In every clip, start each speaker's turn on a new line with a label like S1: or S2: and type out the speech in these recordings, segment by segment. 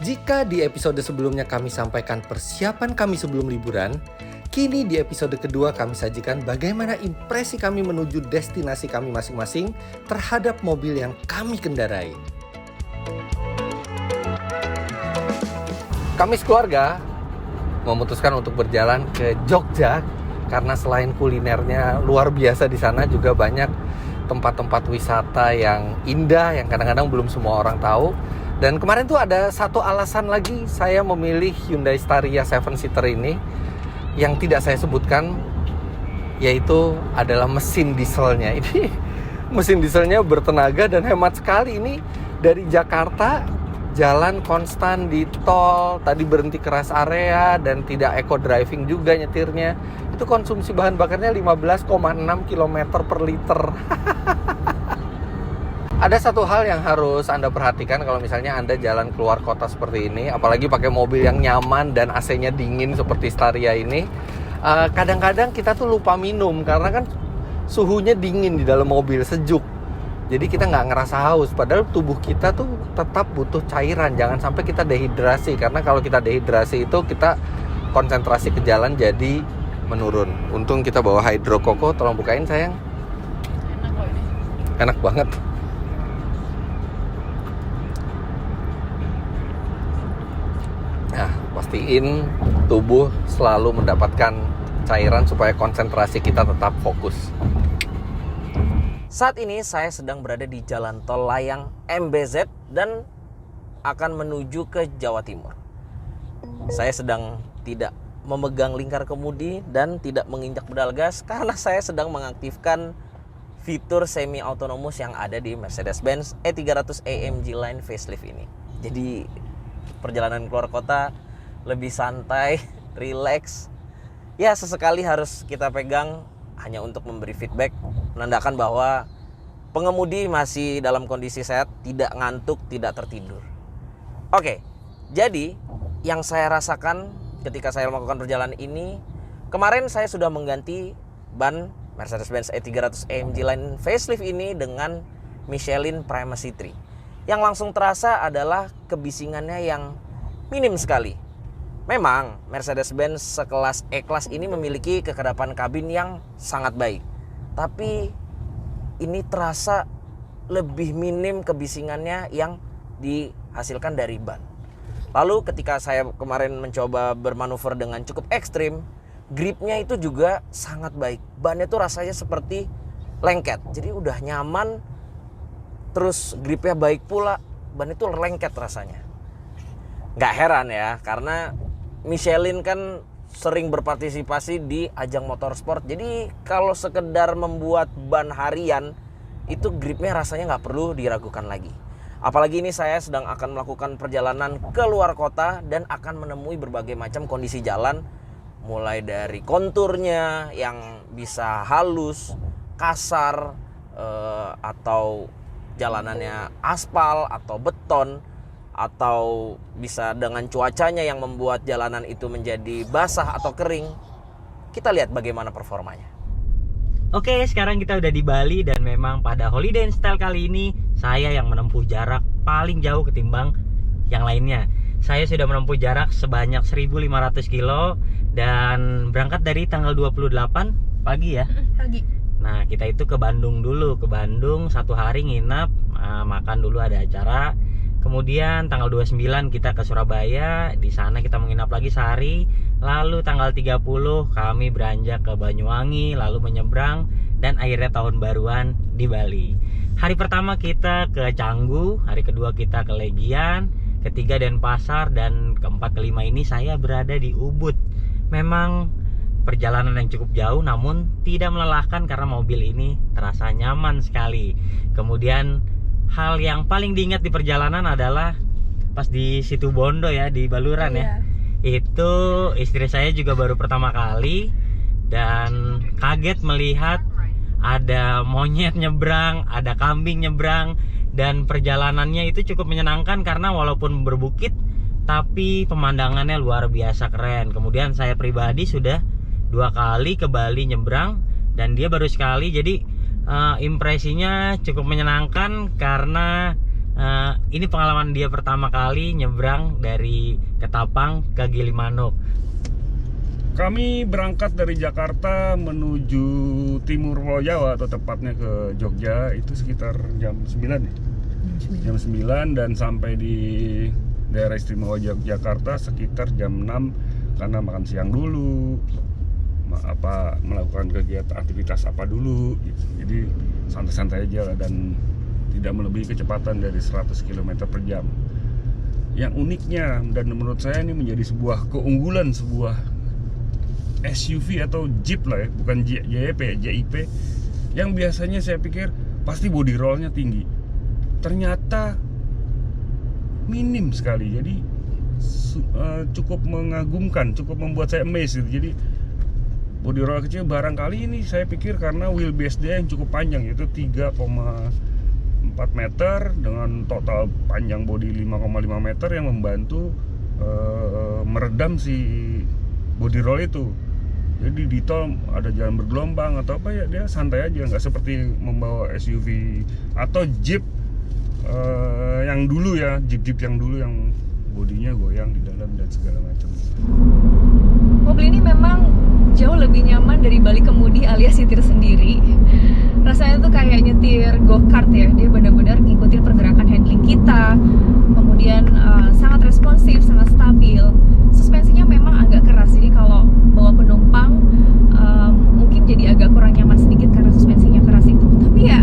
S1: Jika di episode sebelumnya kami sampaikan persiapan kami sebelum liburan, kini di episode kedua kami sajikan bagaimana impresi kami menuju destinasi kami masing-masing terhadap mobil yang kami kendarai. Kami sekeluarga memutuskan untuk berjalan ke Jogja karena selain kulinernya luar biasa di sana, juga banyak tempat-tempat wisata yang indah yang kadang-kadang belum semua orang tahu. Dan kemarin tuh ada satu alasan lagi saya memilih Hyundai Staria 7-seater ini yang tidak saya sebutkan, yaitu adalah mesin dieselnya. Ini mesin dieselnya bertenaga dan hemat sekali. Ini dari Jakarta jalan konstan di tol, tadi berhenti ke rest area dan tidak eco driving juga nyetirnya. Itu konsumsi bahan bakarnya 15,6 km per liter. Ada satu hal yang harus Anda perhatikan kalau misalnya Anda jalan keluar kota seperti ini, apalagi pakai mobil yang nyaman dan AC-nya dingin seperti Staria ini. Kadang-kadang kita tuh lupa minum karena kan suhunya dingin di dalam mobil, sejuk. Jadi kita nggak ngerasa haus, padahal tubuh kita tuh tetap butuh cairan. Jangan sampai kita dehidrasi, karena kalau kita dehidrasi itu kita konsentrasi ke jalan jadi menurun. Untung kita bawa Hydro Koko, tolong bukain sayang.
S2: Enak kok ini.
S1: Enak banget. Nah, pastiin tubuh selalu mendapatkan cairan supaya konsentrasi kita tetap fokus.
S3: Saat ini saya sedang berada di Jalan Tol Layang MBZ dan akan menuju ke Jawa Timur. Saya sedang tidak memegang lingkar kemudi dan tidak menginjak pedal gas karena saya sedang mengaktifkan fitur semi autonomous yang ada di Mercedes-Benz E300 AMG Line facelift ini. Jadi perjalanan keluar kota lebih santai, relax. Ya, sesekali harus kita pegang hanya untuk memberi feedback, menandakan bahwa pengemudi masih dalam kondisi sehat, tidak ngantuk, tidak tertidur. Oke, jadi yang saya rasakan ketika saya melakukan perjalanan ini, kemarin saya sudah mengganti ban Mercedes-Benz E300 AMG Line facelift ini dengan Michelin Primacy 3. Yang langsung terasa adalah kebisingannya yang minim sekali. Memang Mercedes-Benz sekelas E-Class ini memiliki kekedapan kabin yang sangat baik. Tapi ini terasa lebih minim kebisingannya yang dihasilkan dari ban. Lalu ketika saya kemarin mencoba bermanuver dengan cukup ekstrim, gripnya itu juga sangat baik. Bannya itu rasanya seperti lengket. Jadi udah nyaman, terus gripnya baik pula, ban itu lengket rasanya. Nggak heran ya, karena Michelin kan sering berpartisipasi di ajang motorsport. Jadi kalau sekedar membuat ban harian, itu gripnya rasanya nggak perlu diragukan lagi. Apalagi ini saya sedang akan melakukan perjalanan ke luar kota dan akan menemui berbagai macam kondisi jalan. Mulai dari konturnya yang bisa halus, kasar, atau jalanannya aspal atau beton, atau bisa dengan cuacanya yang membuat jalanan itu menjadi basah atau kering. Kita lihat bagaimana performanya.
S4: Oke, sekarang kita udah di Bali dan memang pada Holiday in Style kali ini saya yang menempuh jarak paling jauh ketimbang yang lainnya. Saya sudah menempuh jarak sebanyak 1.500 kilo dan berangkat dari tanggal 28 pagi ya.
S2: Pagi.
S4: Nah, kita itu ke Bandung dulu, ke Bandung 1 hari nginap, makan dulu ada acara. Kemudian tanggal 29 kita ke Surabaya, di sana kita menginap lagi sehari. Lalu tanggal 30 kami beranjak ke Banyuwangi, lalu menyeberang dan akhirnya tahun baruan di Bali. Hari pertama kita ke Canggu, hari kedua kita ke Legian, ketiga Denpasar, dan keempat kelima ini saya berada di Ubud. Memang perjalanan yang cukup jauh namun tidak melelahkan karena mobil ini terasa nyaman sekali. Kemudian hal yang paling diingat di perjalanan adalah pas di Situ Bondo ya, di Baluran ya. Itu istri saya juga baru pertama kali dan kaget melihat ada monyet nyebrang, ada kambing nyebrang, dan perjalanannya itu cukup menyenangkan karena walaupun berbukit tapi pemandangannya luar biasa keren. Kemudian saya pribadi sudah 2 kali ke Bali nyebrang dan dia baru sekali, jadi impresinya cukup menyenangkan karena ini pengalaman dia pertama kali nyebrang dari Ketapang ke Gilimanuk.
S5: Kami berangkat dari Jakarta menuju timur Pulau Jawa atau tepatnya ke Jogja itu sekitar jam 9 ya. Jam 9 dan sampai di daerah istimewa Yogyakarta sekitar jam 6 karena makan siang dulu, melakukan kegiatan aktivitas apa dulu gitu. Jadi santai-santai aja lah dan tidak melebihi kecepatan dari 100 km per jam. Yang uniknya dan menurut saya ini menjadi sebuah keunggulan sebuah SUV atau Jeep lah ya, bukan JIP, yang biasanya saya pikir pasti body rollnya tinggi, ternyata minim sekali. Jadi cukup mengagumkan, cukup membuat saya amazed gitu. Jadi body roll kecil barangkali ini saya pikir karena wheelbase dia yang cukup panjang, yaitu 3,4 meter dengan total panjang body 5,5 meter yang membantu meredam si body roll itu. Jadi di tol ada jalan bergelombang atau apa ya, dia santai aja, nggak seperti membawa SUV atau Jeep yang dulu ya, Jeep yang dulu yang bodinya goyang di dalam dan segala macam.
S2: Mobil ini memang jauh lebih nyaman dari balik kemudi alias nyetir sendiri. Rasanya tuh kayak nyetir go-kart ya, dia benar-benar ngikutin pergerakan handling kita. Kemudian sangat responsif, sangat stabil. Suspensinya memang agak keras, jadi kalau bawa penumpang mungkin jadi agak kurang nyaman sedikit karena suspensinya keras itu. Tapi ya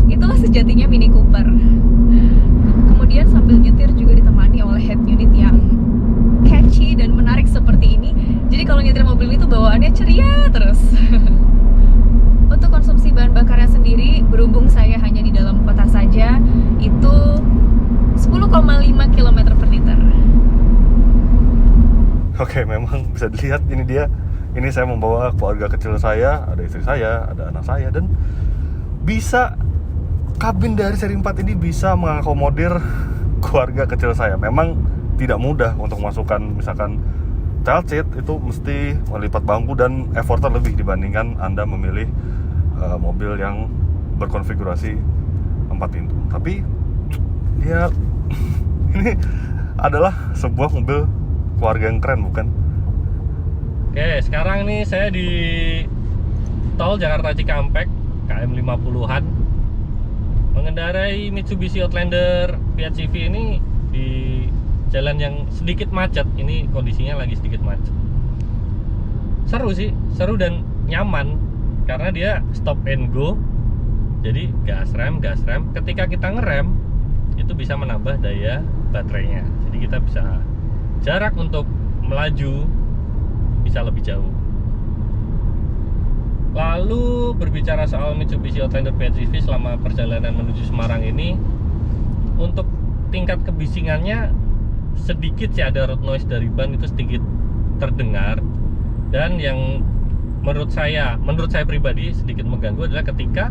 S2: itulah sejatinya Mini Cooper. Kemudian sambil nyetir juga ditemani oleh head unit yang catchy dan menarik seperti ini. Jadi kalau nyetir mobil itu bawaannya ceria terus. Untuk konsumsi bahan bakarnya sendiri, berhubung saya hanya di dalam kota saja, itu 10,5 km per liter.
S6: Oke, memang bisa dilihat ini dia. Ini saya membawa keluarga kecil saya, ada istri saya, ada anak saya, dan bisa kabin dari seri 4 ini bisa mengakomodir keluarga kecil saya. Memang tidak mudah untuk masukkan misalkan child seat, itu mesti melipat bangku dan effortnya lebih dibandingkan Anda memilih mobil yang berkonfigurasi 4 pintu. Tapi ya ini adalah sebuah mobil keluarga yang keren, bukan?
S7: Oke, sekarang nih saya di tol Jakarta Cikampek KM 50-an mengendarai Mitsubishi Outlander PHEV ini di jalan yang sedikit macet. Ini kondisinya lagi sedikit macet. Seru sih, seru dan nyaman karena dia stop and go. Jadi gas rem. Ketika kita ngerem itu bisa menambah daya baterainya. Jadi kita bisa jarak untuk melaju bisa lebih jauh. Lalu berbicara soal Mitsubishi Outlander PHEV selama perjalanan menuju Semarang ini, untuk tingkat kebisingannya sedikit sih, ada road noise dari ban itu sedikit terdengar. Dan yang menurut saya pribadi sedikit mengganggu adalah ketika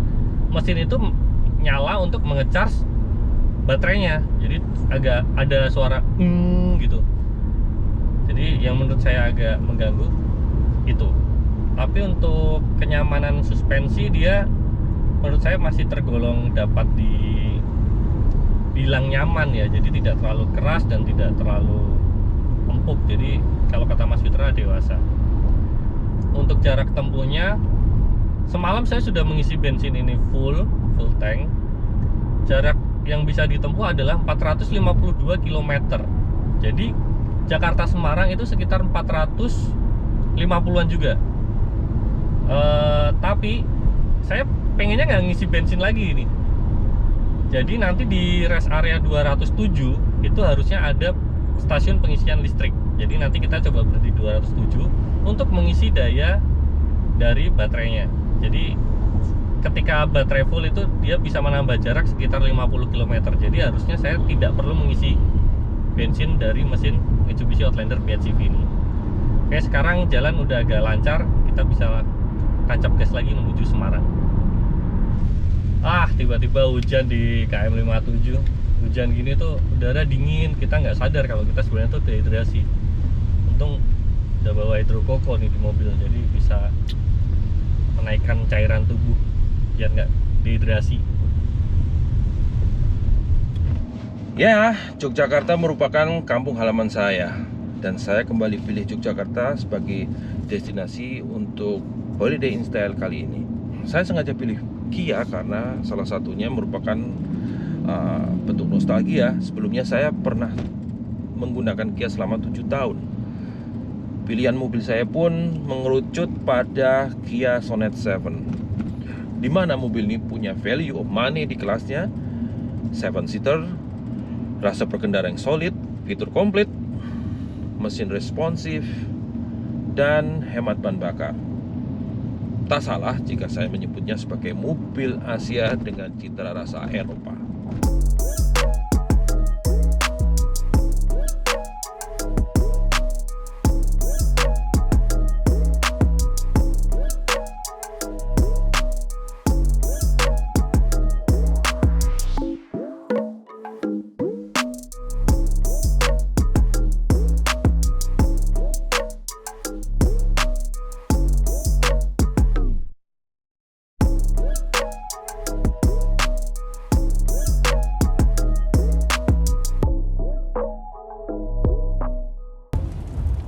S7: mesin itu nyala untuk menge-charge baterainya. Jadi agak ada suara gitu. Jadi yang menurut saya agak mengganggu itu. Tapi untuk kenyamanan suspensi dia menurut saya masih tergolong dapat dibilang nyaman ya. Jadi tidak terlalu keras dan tidak terlalu empuk. Jadi kalau kata Mas Fitra dewasa. Untuk jarak tempuhnya, semalam saya sudah mengisi bensin ini full tank. Jarak yang bisa ditempuh adalah 452 km. Jadi Jakarta Semarang itu sekitar 450-an juga. Tapi saya pengennya nggak ngisi bensin lagi ini. Jadi nanti di rest area 207 itu harusnya ada stasiun pengisian listrik. Jadi nanti kita coba berhenti 207 untuk mengisi daya dari baterainya. Jadi ketika baterai full itu dia bisa menambah jarak sekitar 50 km. Jadi harusnya saya tidak perlu mengisi bensin dari mesin Mitsubishi Outlander PHEV ini. Oke, sekarang jalan udah agak lancar, kita bisa tancap gas lagi menuju Semarang. Tiba-tiba hujan di KM 57. Hujan gini tuh udara dingin, kita nggak sadar kalau kita sebenarnya tuh dehidrasi. Untung udah bawa hidrokoko nih di mobil, jadi bisa menaikkan cairan tubuh biar nggak dehidrasi.
S8: Ya, Yogyakarta merupakan kampung halaman saya. Dan saya kembali pilih Yogyakarta sebagai destinasi untuk holiday in style kali ini. Saya sengaja pilih Kia karena salah satunya merupakan bentuk nostalgia. Sebelumnya saya pernah menggunakan Kia selama 7 tahun. Pilihan mobil saya pun mengerucut pada Kia Sonet 7, di mana mobil ini punya value of money di kelasnya, 7-seater, rasa berkendara yang solid, fitur komplit, mesin responsif, dan hemat bahan bakar. Tak salah jika saya menyebutnya sebagai mobil Asia dengan citra rasa Eropa.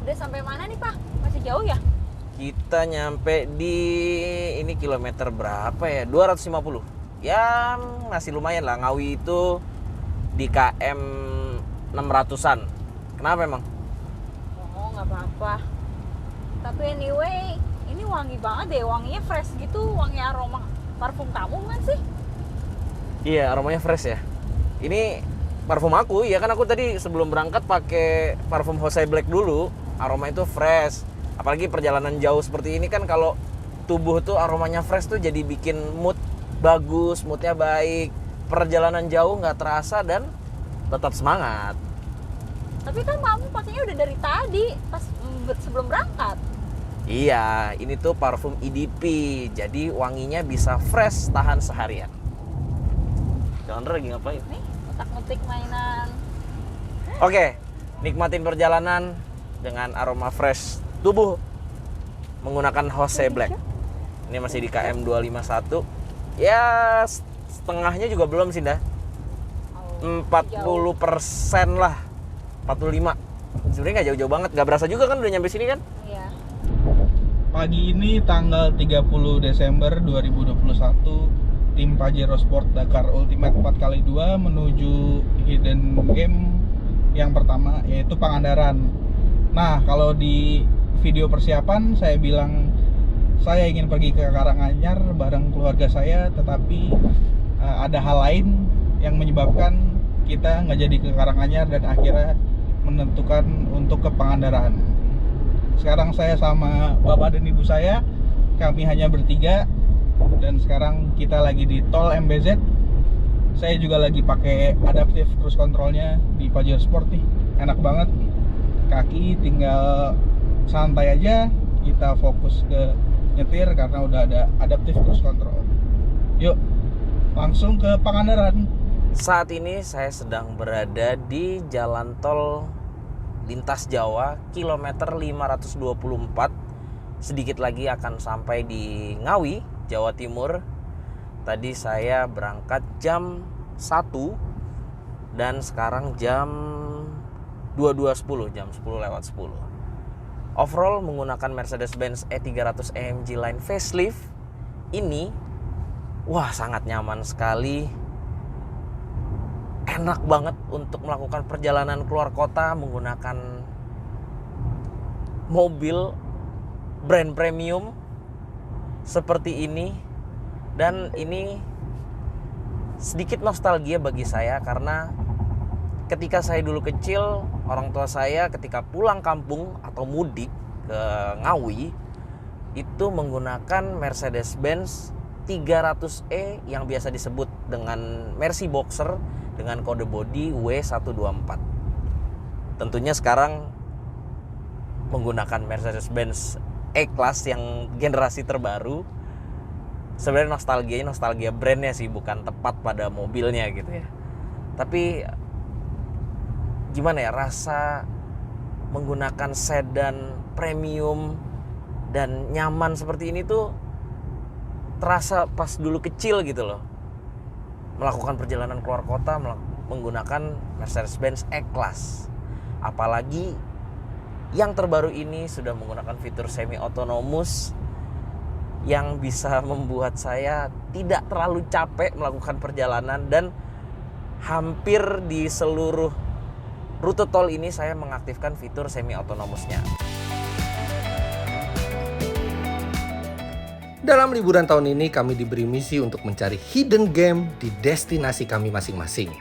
S2: Udah sampai mana nih Pak? Masih jauh ya?
S3: Kita nyampe di ini kilometer berapa ya? 250. Ya masih lumayan lah. Ngawi itu di KM 600-an. Kenapa emang?
S2: Oh nggak apa-apa. Tapi anyway, ini wangi banget deh. Wanginya fresh gitu. Wangi aroma parfum kamu kan sih?
S3: Iya, aromanya fresh ya. Ini parfum aku, ya kan aku tadi sebelum berangkat pakai parfum Jose Black dulu. Aroma itu fresh. Apalagi perjalanan jauh seperti ini kan, kalau tubuh tuh aromanya fresh tuh jadi bikin mood bagus, moodnya baik. Perjalanan jauh nggak terasa dan tetap semangat.
S2: Tapi kan kamu pakainya udah dari tadi pas sebelum berangkat.
S3: Iya, ini tuh parfum EDP. Jadi wanginya bisa fresh tahan seharian. Chandra lagi ngapain?
S2: Nih, otak-otik mainan.
S3: Oke, nikmatin perjalanan dengan aroma fresh tubuh menggunakan Jose Black. Ini masih di KM 251. Ya, setengahnya juga belum sih, dah. 40% lah. 45. Sebenarnya nggak jauh-jauh banget, nggak berasa juga kan udah nyampe sini kan?
S2: Iya.
S9: Pagi ini tanggal 30 Desember 2021, tim Pajero Sport Dakar Ultimate 4x2 menuju hidden game yang pertama, yaitu Pangandaran. Nah, kalau di video persiapan saya bilang saya ingin pergi ke Karanganyar bareng keluarga saya, tetapi ada hal lain yang menyebabkan kita nggak jadi ke Karanganyar dan akhirnya menentukan untuk ke Pangandaran. Sekarang saya sama bapak dan ibu saya, kami hanya bertiga, dan sekarang kita lagi di tol MBZ. Saya juga lagi pakai adaptive cruise controlnya di Pajero Sport nih, enak banget. Kaki tinggal santai aja, kita fokus ke nyetir karena udah ada adaptive cruise control. Yuk, langsung ke Pangandaran.
S3: Saat ini saya sedang berada di jalan tol lintas Jawa kilometer 524. Sedikit lagi akan sampai di Ngawi, Jawa Timur. Tadi saya berangkat jam 1 dan sekarang jam 22.10, jam 10:10. Overall menggunakan Mercedes-Benz E300 AMG Line facelift ini, wah sangat nyaman sekali. Enak banget untuk melakukan perjalanan keluar kota menggunakan mobil brand premium seperti ini. Dan ini sedikit nostalgia bagi saya karena ketika saya dulu kecil, orang tua saya ketika pulang kampung atau mudik ke Ngawi itu menggunakan Mercedes-Benz 300e yang biasa disebut dengan Mercy Boxer dengan kode bodi W124. Tentunya sekarang menggunakan Mercedes-Benz E-Class yang generasi terbaru. Sebenarnya nostalgia brandnya sih, bukan tepat pada mobilnya gitu ya. Tapi gimana ya, rasa menggunakan sedan premium dan nyaman seperti ini tuh terasa pas dulu kecil gitu loh. Melakukan perjalanan keluar kota, menggunakan Mercedes-Benz E-Class. Apalagi yang terbaru ini sudah menggunakan fitur semi autonomous yang bisa membuat saya tidak terlalu capek melakukan perjalanan, dan hampir di seluruh rute tol ini saya mengaktifkan fitur semi autonomousnya.
S1: Dalam liburan tahun ini kami diberi misi untuk mencari hidden game di destinasi kami masing-masing.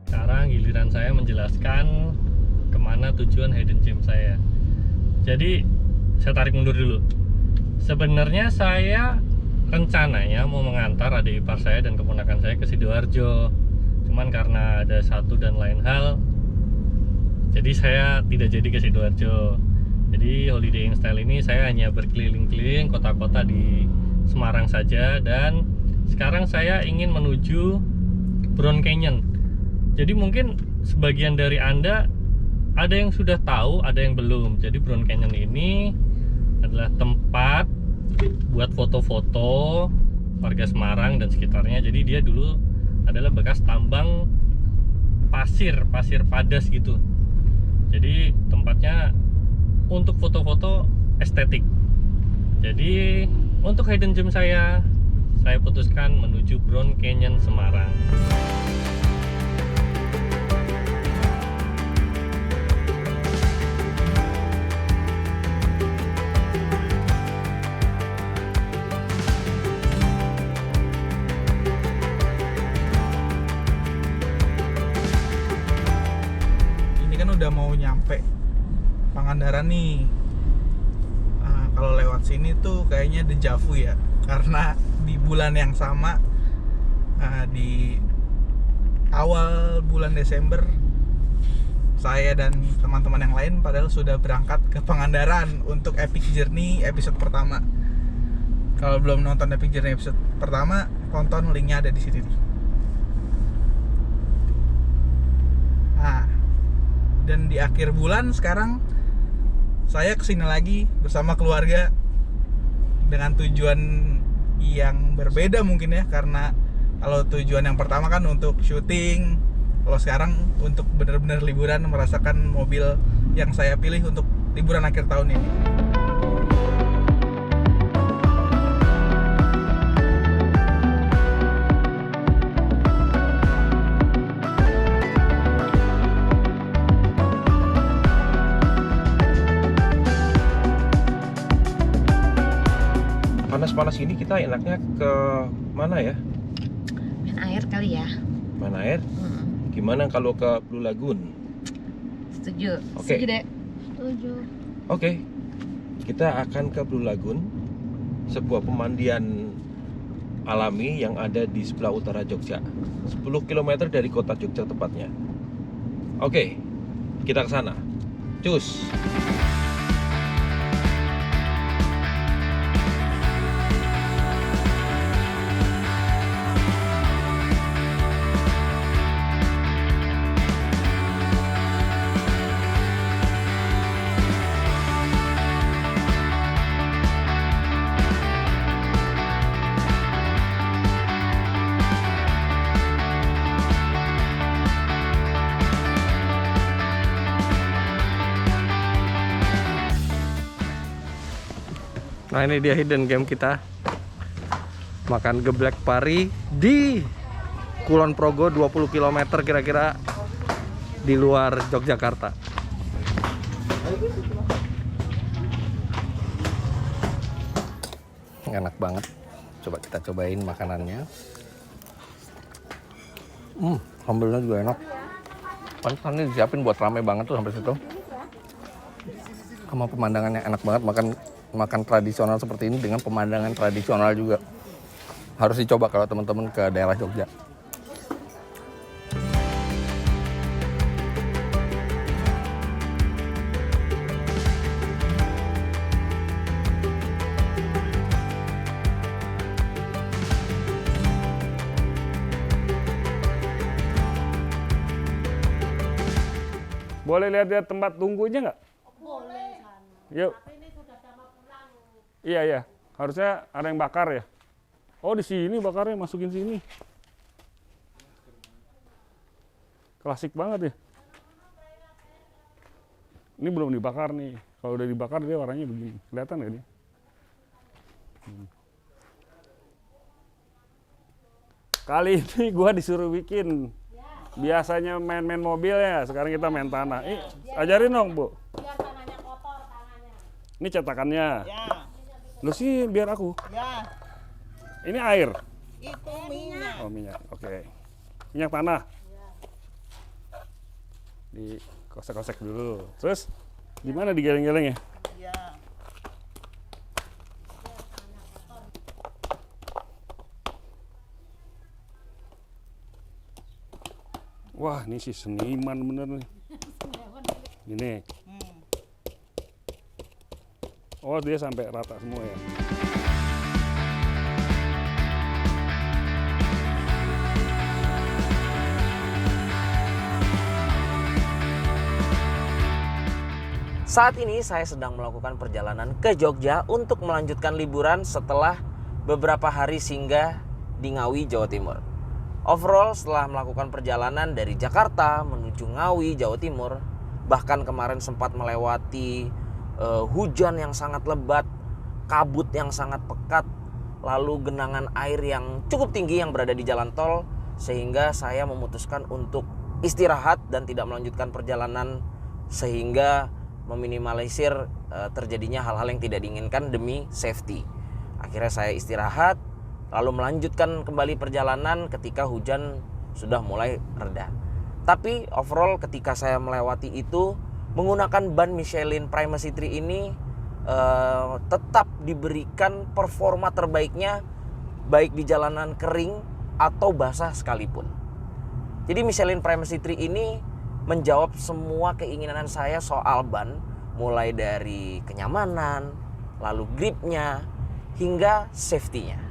S7: Sekarang giliran saya menjelaskan kemana tujuan hidden gem saya. Jadi saya tarik mundur dulu. Sebenarnya saya rencananya mau mengantar adik ipar saya dan keponakan saya ke Sidoarjo. Cuman karena ada satu dan lain hal, jadi saya tidak jadi ke Sidoarjo. Jadi Holiday in Style ini saya hanya berkeliling-keliling kota-kota di Semarang saja, dan sekarang saya ingin menuju Brown Canyon. Jadi mungkin sebagian dari Anda ada yang sudah tahu, ada yang belum. Jadi Brown Canyon ini adalah tempat buat foto-foto warga Semarang dan sekitarnya. Jadi dia dulu adalah bekas tambang pasir padas gitu. Jadi tempatnya untuk foto-foto estetik. Jadi untuk hidden gem saya putuskan menuju Brown Canyon Semarang.
S9: Udah mau nyampe Pangandaran nih. Kalau lewat sini tuh kayaknya deja vu ya, karena di bulan yang sama, di awal bulan Desember, saya dan teman-teman yang lain padahal sudah berangkat ke Pangandaran untuk Epic Journey episode pertama. Kalau belum nonton Epic Journey episode pertama, tonton, linknya ada di sini nih. Dan di akhir bulan sekarang saya kesini lagi bersama keluarga dengan tujuan yang berbeda mungkin ya, karena kalau tujuan yang pertama kan untuk syuting, kalau sekarang untuk benar-benar liburan, merasakan mobil yang saya pilih untuk liburan akhir tahun ini.
S8: Panas-panas ini kita enaknya ke mana ya?
S10: Main air kali ya.
S8: Main air? Gimana kalau ke Blue Lagoon?
S10: Setuju.
S8: Oke.
S10: Setuju deh.
S2: Setuju.
S8: Oke. Kita akan ke Blue Lagoon, sebuah pemandian alami yang ada di sebelah utara Jogja. 10 km dari kota Jogja tepatnya. Oke. Kita ke sana. Cus.
S1: Nah ini dia hidden game kita, makan geblek pari di Kulon Progo, 20 km kira-kira di luar Yogyakarta. Enak banget, coba kita cobain makanannya. Sambalnya juga enak. Pantesan ini disiapin buat rame banget tuh sampai situ. Sama pemandangannya enak banget, makan tradisional seperti ini dengan pemandangan tradisional juga. Harus dicoba kalau teman-teman ke daerah Jogja.
S5: Boleh lihat tempat tunggunya nggak?
S11: Boleh.
S5: Yuk.
S11: Tapi ini sudah jam pulang.
S5: Iya. Harusnya ada yang bakar ya. Oh, di sini bakarnya, masukin sini. Klasik banget ya. Ini belum dibakar nih. Kalau udah dibakar dia warnanya begini. Kelihatan nggak nih? Kali ini gua disuruh bikin. Biasanya main-main mobil ya, sekarang kita main tanah. Ajarin dong, Bu.
S11: Biar tanahnya kotor tanahnya.
S5: Ini cetakannya.
S9: Ya.
S5: Lu sih biar aku.
S9: Ya.
S5: Ini air.
S9: Itu minyak.
S5: Oh, minyak. Oke. Minyak tanah. Di kosek-kosek dulu. Terus gimana digeleng-geleng ya?
S9: Ya.
S5: Wah, ini sih seniman bener nih. Gini. Oh, dia sampai rata semua ya.
S3: Saat ini saya sedang melakukan perjalanan ke Jogja untuk melanjutkan liburan setelah beberapa hari singgah di Ngawi, Jawa Timur. Overall setelah melakukan perjalanan dari Jakarta menuju Ngawi, Jawa Timur, bahkan kemarin sempat melewati hujan yang sangat lebat, kabut yang sangat pekat, lalu genangan air yang cukup tinggi yang berada di jalan tol, sehingga saya memutuskan untuk istirahat dan tidak melanjutkan perjalanan sehingga meminimalisir terjadinya hal-hal yang tidak diinginkan demi safety. Akhirnya saya istirahat, lalu melanjutkan kembali perjalanan ketika hujan sudah mulai reda. Tapi overall ketika saya melewati itu, menggunakan ban Michelin Primacy 3 ini tetap diberikan performa terbaiknya baik di jalanan kering atau basah sekalipun. Jadi Michelin Primacy 3 ini menjawab semua keinginan saya soal ban, mulai dari kenyamanan, lalu gripnya, hingga safety-nya.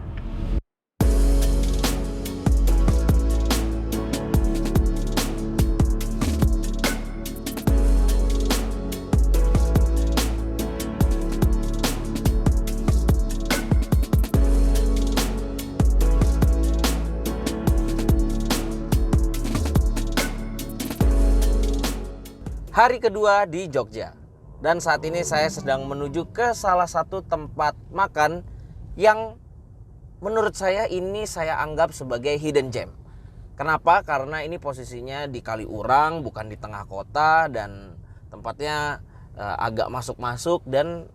S3: Hari kedua di Jogja, dan saat ini saya sedang menuju ke salah satu tempat makan yang menurut saya ini saya anggap sebagai hidden gem. Kenapa? Karena ini posisinya di Kaliurang, bukan di tengah kota, dan tempatnya agak masuk-masuk dan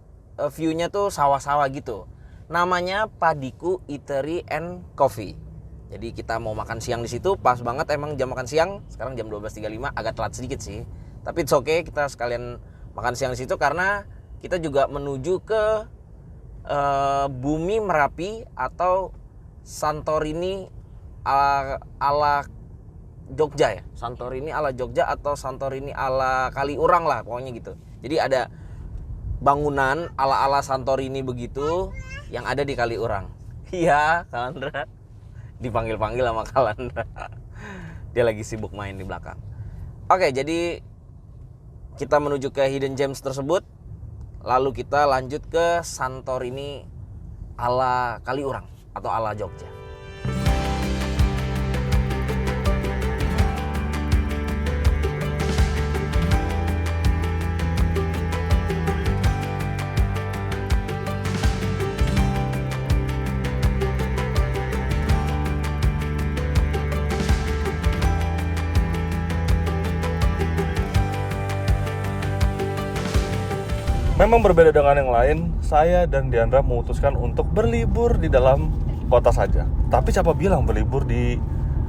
S3: view-nya tuh sawah-sawah gitu. Namanya Padiku Eatery and Coffee. Jadi kita mau makan siang di situ, pas banget emang jam makan siang. Sekarang jam 12.35, agak telat sedikit sih. Tapi it's okay, kita sekalian makan siang di situ karena kita juga menuju ke Bumi Merapi atau Santorini ala Jogja ya. Santorini ala Jogja atau Santorini ala Kaliurang lah pokoknya gitu. Jadi ada bangunan ala Santorini begitu yang ada di Kaliurang. Iya, Kalandra. Dipanggil-panggil sama Kalandra. Dia lagi sibuk main di belakang. Oke, jadi kita menuju ke hidden gems tersebut, lalu kita lanjut ke Santorini ala Kaliurang atau ala Jogja.
S6: Memang berbeda dengan yang lain, saya dan Diandra memutuskan untuk berlibur di dalam kota saja. Tapi siapa bilang berlibur di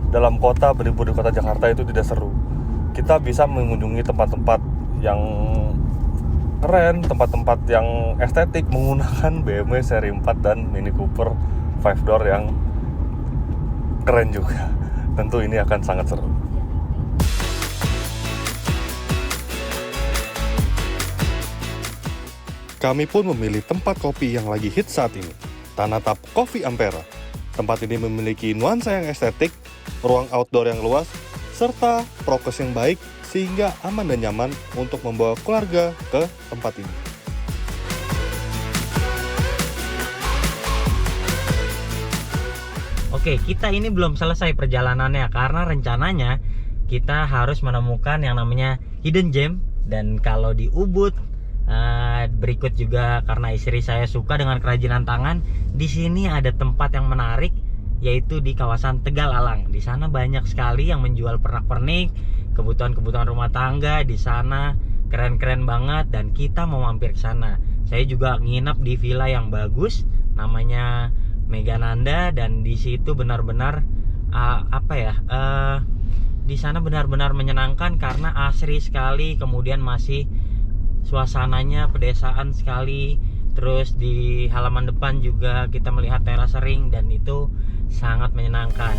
S6: dalam kota, berlibur di kota Jakarta itu tidak seru. Kita bisa mengunjungi tempat-tempat yang keren, tempat-tempat yang estetik menggunakan BMW seri 4 dan Mini Cooper 5 door yang keren juga. Tentu ini akan sangat seru. Kami pun memilih tempat kopi yang lagi hit saat ini, Tanah Tap Coffee Ampera. Tempat ini memiliki nuansa yang estetik, ruang outdoor yang luas, serta prokes yang baik sehingga aman dan nyaman untuk membawa keluarga ke tempat ini.
S4: Oke, kita ini belum selesai perjalanannya karena rencananya kita harus menemukan yang namanya hidden gem. Dan kalau di Ubud berikut juga, karena istri saya suka dengan kerajinan tangan, di sini ada tempat yang menarik, yaitu di kawasan Tegal Alang. Di sana banyak sekali yang menjual pernak-pernik, kebutuhan-kebutuhan rumah tangga. Di sana keren-keren banget dan kita mau mampir ke sana. Saya juga nginep di villa yang bagus, namanya Megananda, dan di situ benar-benar di sana benar-benar menyenangkan karena asri sekali, kemudian masih suasananya pedesaan sekali. Terus di halaman depan juga kita melihat teras ring dan itu sangat menyenangkan.